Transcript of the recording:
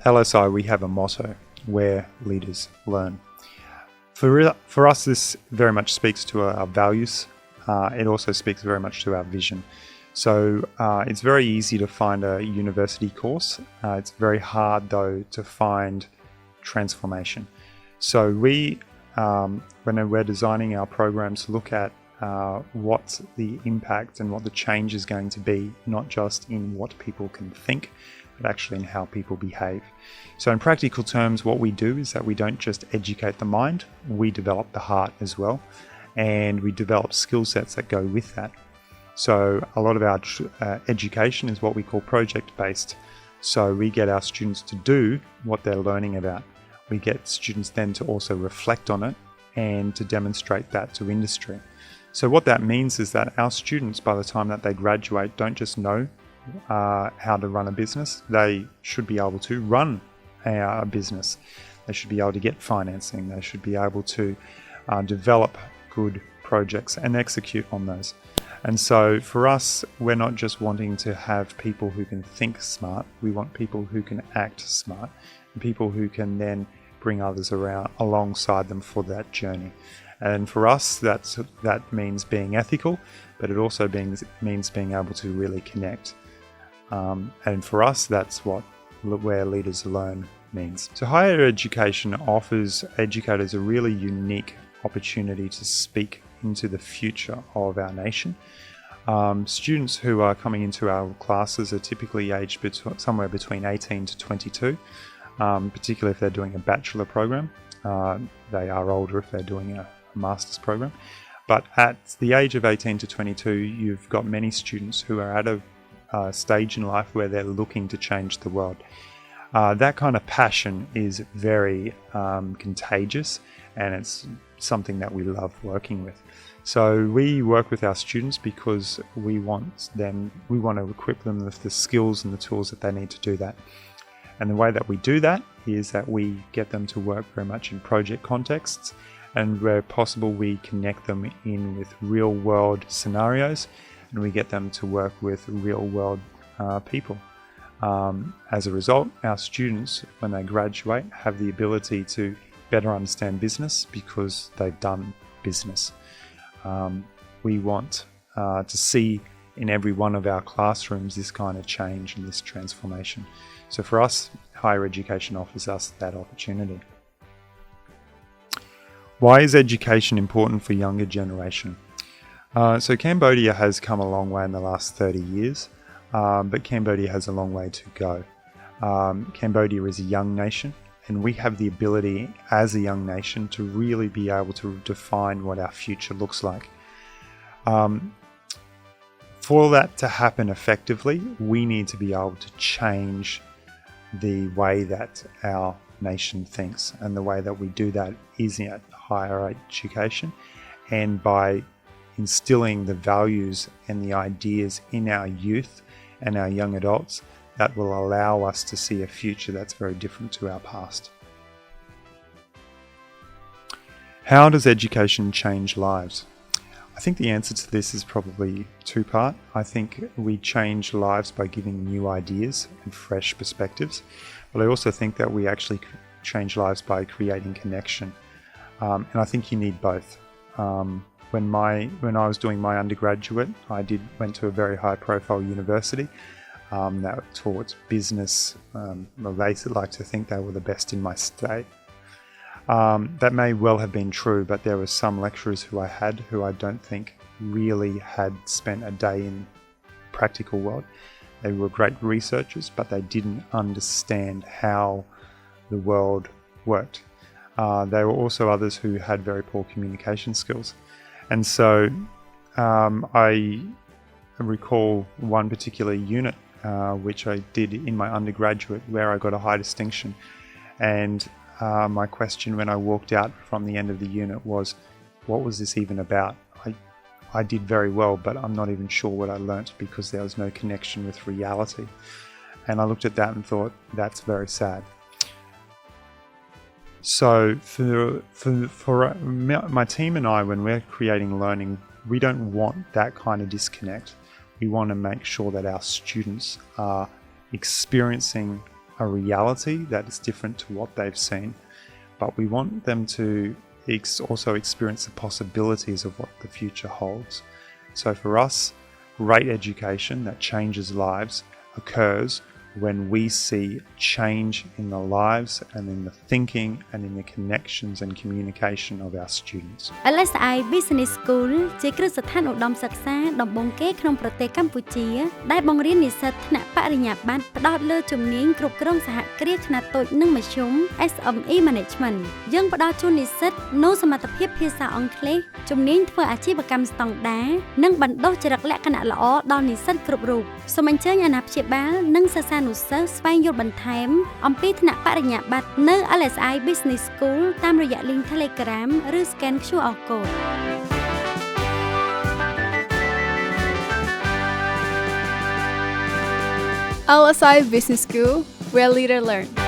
LSI, we have a motto: where leaders learn. For us, this very much speaks to our values. It also speaks very much to our vision. So it's very easy to find a university course. It's very hard, though, to find transformation. So when we're designing our programs, look at what the impact and what the change is going to be, not just in what people can think, but actually in how people behave. So in practical terms, what we do is that we don't just educate the mind, we develop the heart as well, and we develop skill sets that go with that. So a lot of our education is what we call project-based. So we get our students to do what they're learning about. We get students then to also reflect on it and to demonstrate that to industry. So what that means is that our students, by the time that they graduate, don't just know how to run a business. They should be able to run a business. They should be able to get financing. They should be able to develop good projects and execute on those. And so for us, we're not just wanting to have people who can think smart. We want people who can act smart, and people who can then bring others alongside them for that journey. And for us, that means being ethical, but it also means being able to really connect. And for us, that's where leaders learn means. So higher education offers educators a really unique opportunity to speak into the future of our nation. Students who are coming into our classes are typically aged somewhere between 18 to 22, particularly if they're doing a bachelor program. They are older if they're doing a master's program. But at the age of 18 to 22, you've got many students who are at a stage in life where they're looking to change the world. That kind of passion is very contagious, and it's something that we love working with. So we work with our students because we want to equip them with the skills and the tools that they need to do that. And the way that we do that is that we get them to work very much in project contexts, and where possible we connect them in with real world scenarios, and we get them to work with real world people. As a result, our students, when they graduate, have the ability to better understand business because they've done business. We want to see in every one of our classrooms this kind of change and this transformation. So for us, higher education offers us that opportunity. Why is education important for younger generation? So Cambodia has come a long way in the last 30 years, but Cambodia has a long way to go. Cambodia is a young nation, and we have the ability as a young nation to really be able to define what our future looks like. For that to happen effectively, we need to be able to change the way that our nation thinks, and the way that we do that is at higher education, and by instilling the values and the ideas in our youth and our young adults that will allow us to see a future that's very different to our past. How does education change lives? I think the answer to this is probably two-part. I think we change lives by giving new ideas and fresh perspectives, but I also think that we actually change lives by creating connection. And I think you need both. When I was doing my undergraduate, I went to a very high-profile university that taught business. They like to think they were the best in my state. That may well have been true, but there were some lecturers who I don't think really had spent a day in the practical world. They were great researchers, but they didn't understand how the world worked. There were also others who had very poor communication skills. And so I recall one particular unit which I did in my undergraduate where I got a high distinction. And my question when I walked out from the end of the unit was, what was this even about? I did very well, but I'm not even sure what I learnt because there was no connection with reality. And I looked at that and thought, that's very sad. So for my team and I, when we're creating learning, we don't want that kind of disconnect. We want to make sure that our students are experiencing a reality that is different to what they've seen, but we want them to also experience the possibilities of what the future holds. So for us, great education that changes lives occurs when we see change in the lives and in the thinking and in the connections and communication of our students. LSI Business School ជាគ្រឹះស្ថានឧត្តមសិក្សាដំបូងគេក្នុងប្រទេសកម្ពុជាដែលបង្រៀននិស្សិតថ្នាក់បរិញ្ញាបត្រផ្ដោតលើជំនាញគ្រប់គ្រងសហគ្រាសខ្នាតតូចនិងមធ្យម SME Management យើងផ្ដល់ជូននិស្សិតនូវសមត្ថភាពភាសាអង់គ្លេសជំនាញធ្វើអាជីវកម្មស្តង់ដារនិងបណ្ដុះចរិតលក្ខណៈល្អដល់និស្សិតគ្រប់រូបសូមអញ្ជើញអាណាព្យាបាលនិងសិស្សានុសិស្សស្វែងយល់បន្ថែមអំពីថ្នាក់បរិញ្ញាបត្រនៅ LSI Business School តាមរយៈ link Telegram ឬ scan QR code LSI Business School, where leaders learn.